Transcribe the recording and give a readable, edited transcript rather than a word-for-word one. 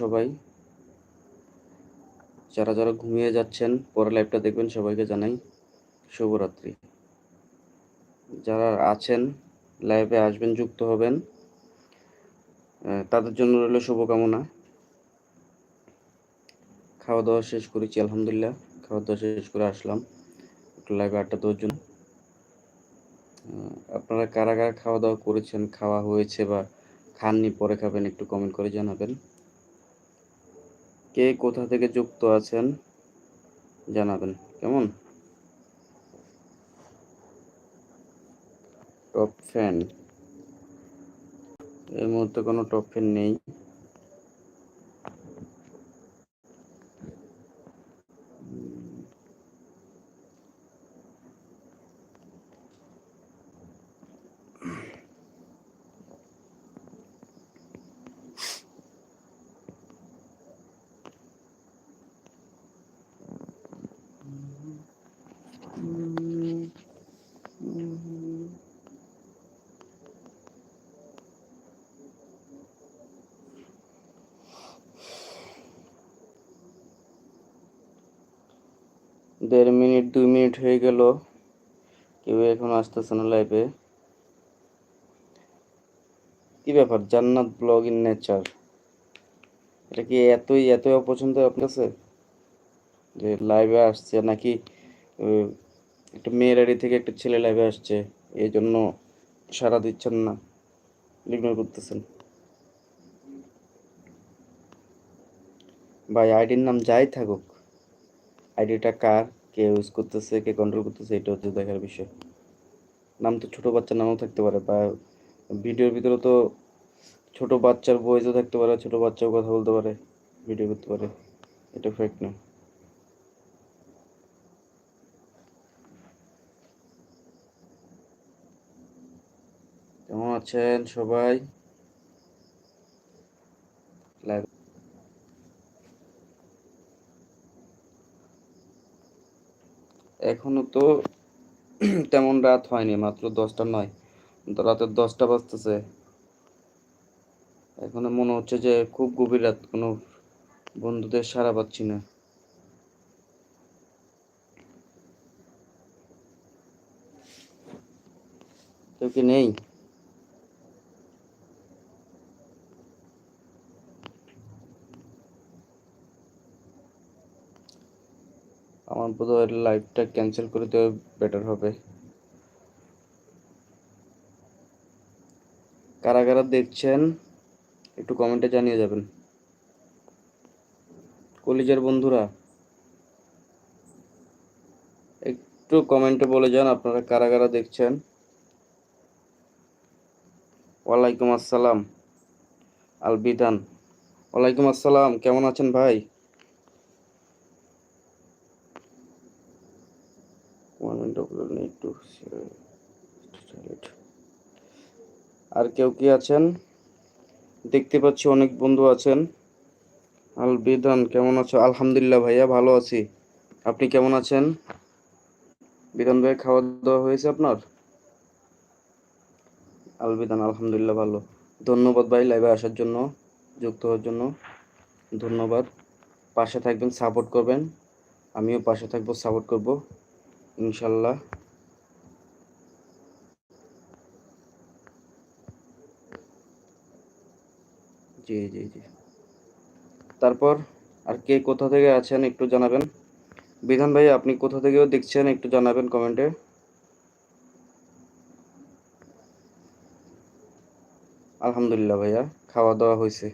সবাই যারা যারা ঘুমিয়ে যাচ্ছেন পরে লাইভটা দেখবেন, সবাইকে জানাই শুভরাত্রি। যারা আছেন লাইভে আসবেন, যুক্ত হবেন, তাদের জন্য রইল শুভকামনা। খাওয়া দাওয়া শেষ করেছি আলহামদুলিল্লাহ, খাওয়া দাওয়া শেষ করে আসলাম একটু লাইভে আড্ডা দেওয়ার জন্য। আপনারা কারা কারা খাওয়া দাওয়া করেছেন, খাওয়া হয়েছে বা খাননি পরে খাবেন, একটু কমেন্ট করে জানাবেন। কে কোথা থেকে যুক্ত আছেন জানাবেন, কেমন? টপ ফ্যান, এই মুহূর্তে কোনো টপ ফ্যান নেই। দেড় মিনিট 2 মিনিট হয়ে গেল, কেউ এখন আসতেছে না লাইভে। কি ব্যাপার, জান্নাত ব্লগ ইন নেচার, এটা কি এতই এতই অপছন্দ আপনার কাছে যে লাইভে আসছে, নাকি একটা মেয়ের আইডি থেকে একটা ছেলে লাইভে আসছে এই জন্য সাড়া দিচ্ছেন না, ইগনোর করতেছেন? ভাই আইডির নাম যাই থাকুক, আইডিটা কার, কে ইউজ করতেছে, কে কন্ট্রোল করতেছে, এটা হচ্ছে দেখার বিষয়। নাম তো ছোট বাচ্চার নামও থাকতে পারে, বা ভিডিওর ভিতরে তো ছোট বাচ্চার ভয়েসও থাকতে পারে, ছোট বাচ্চাও কথা বলতে পারে, ভিডিও করতে পারে, এটা ফেক না। কেমন আছেন সবাই? লাইভ এখনো তো তেমন রাত হয়নি, মাত্র 10টা নয়, তো রাতের 10টা বাজতেছে। এখনো মনে হচ্ছে যে খুব গভীর রাত, কোনো বন্ধুদের সাড়া পাচ্ছি না। কেউ কি নেই? আমার বোধ হয় লাইভটা ক্যান্সেল করে দেওয়া বেটার হবে। কারা কারা দেখছেন একটু কমেন্টে জানিয়ে যাবেন। কলিজার বন্ধুরা একটু কমেন্টে বলে যান আপনারা কারা কারা দেখছেন। ওয়ালাইকুম আসসালাম আল বিধান, ওয়ালাইকুম আসসালাম, কেমন আছেন ভাই? আর কেউ কি আছেন? দেখতে পাচ্ছি অনেক বন্ধু আছেন। আল বিধান কেমন আছো? আলহামদুলিল্লাহ ভাইয়া ভালো আছি, আপনি কেমন আছেন? বিধান ভাই খাওয়া দাওয়া হয়েছে আপনার? আল বিধান আলহামদুলিল্লাহ ভালো। ধন্যবাদ ভাই লাইভে আসার জন্য, যুক্ত হওয়ার জন্য ধন্যবাদ। পাশে থাকবেন, সাপোর্ট করবেন, আমিও পাশে থাকবো, সাপোর্ট করব ইনশাল্লাহ। জি জি জি। তারপর আর কে কোথা থেকে আছেন একটু জানাবেন। বিধান ভাই আপনি কোথা থেকেও দেখছেন একটু জানাবেন কমেন্টে। আলহামদুলিল্লাহ ভাইয়া, খাওয়া দাওয়া হয়েছে।